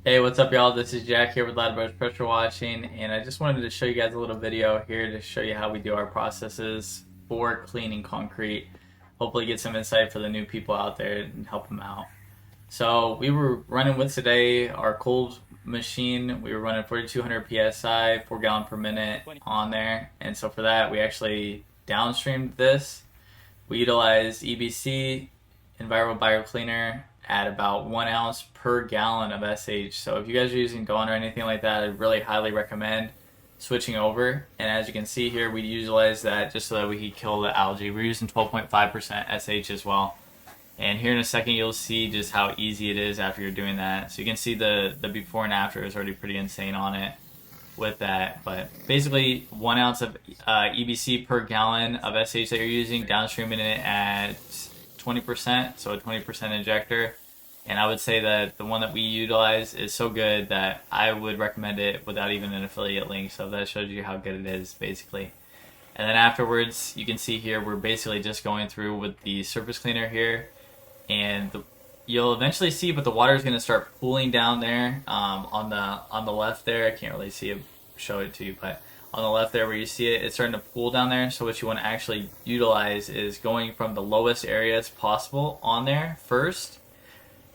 Hey, what's up, y'all? This is Jack here with Ladbrokes Pressure Washing, and I just wanted to show you guys a little video here to show you how we do our processes for cleaning concrete. Hopefully, get some insight for the new people out there and help them out. So, we were running with today our cold machine. We were running 4,200 psi, 4 gallon per minute on there, and so for that, we actually downstreamed this. We utilized EBC, Enviro Biocleaner, at about 1 ounce per gallon of SH. So if you guys are using Dawn or anything like that, I really highly recommend switching over. And as you can see here, we utilize that just so that we can kill the algae. We're using 12.5% SH as well. And here in a second, you'll see just how easy it is after you're doing that. So you can see the before and after is already pretty insane on it with that. But basically, 1 ounce of EBC per gallon of SH that you're using, downstreaming it at 20%, so a 20% injector. And I would say that the one that we utilize is so good that I would recommend it without even an affiliate link. So that shows you how good it is, basically. And then afterwards, you can see here, we're basically just going through with the surface cleaner here. And you'll eventually see, but the water is going to start pooling down there on the left there. I can't really see it, show it to you, but on the left there where you see it, it's starting to pool down there. So what you want to actually utilize is going from the lowest areas possible on there first,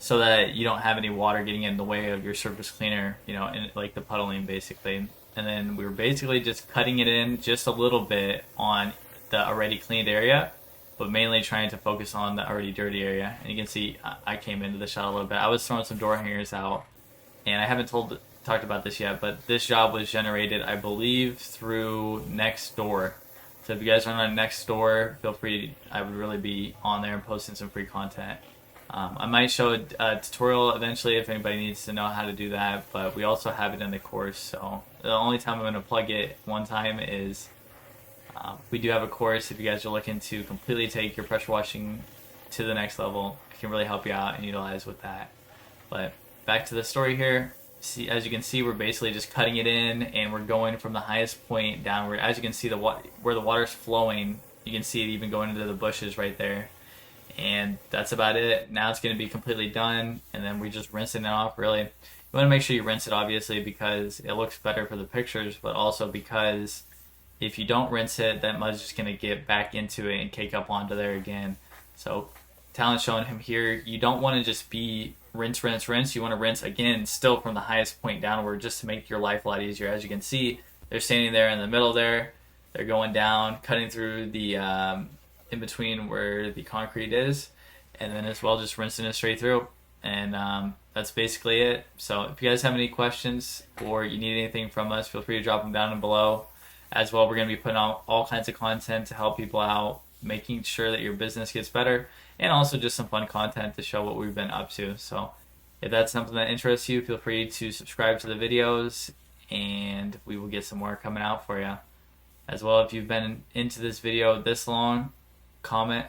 so that you don't have any water getting in the way of your surface cleaner, in, like the puddling basically. And then we were basically just cutting it in just a little bit on the already cleaned area, but mainly trying to focus on the already dirty area. And you can see I came into the shot a little bit. I was throwing some door hangers out, and I haven't talked about this yet, but this job was generated, I believe, through Nextdoor. So if you guys are on Nextdoor, feel free. I would really be on there and posting some free content. I might show a tutorial eventually if anybody needs to know how to do that, but we also have it in the course. So the only time I'm going to plug it one time is we do have a course. If you guys are looking to completely take your pressure washing to the next level, it can really help you out and utilize with that. But back to the story here. See, as you can see, we're basically just cutting it in, and we're going from the highest point downward. As you can see, where the water's flowing, you can see it even going into the bushes right there. And that's about it. Now it's going to be completely done, and then we're just rinsing it off. Really, you want to make sure you rinse it, obviously, because it looks better for the pictures, but also because if you don't rinse it, that mud's just going to get back into it and cake up onto there again. So talent showing him here, you don't want to just be rinse, rinse, rinse. You want to rinse again, still from the highest point downward, just to make your life a lot easier. As you can see, they're standing there in the middle there. They're going down, cutting through the in between where the concrete is, and then as well just rinsing it straight through. And that's basically it. So if you guys have any questions or you need anything from us, feel free to drop them down below. As well, we're going to be putting out all kinds of content to help people out, making sure that your business gets better, and also just some fun content to show what we've been up to. So if that's something that interests you, feel free to subscribe to the videos, and we will get some more coming out for you. As well, if you've been into this video this long, comment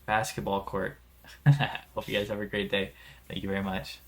basketball court. Hope you guys have a great day. Thank you very much.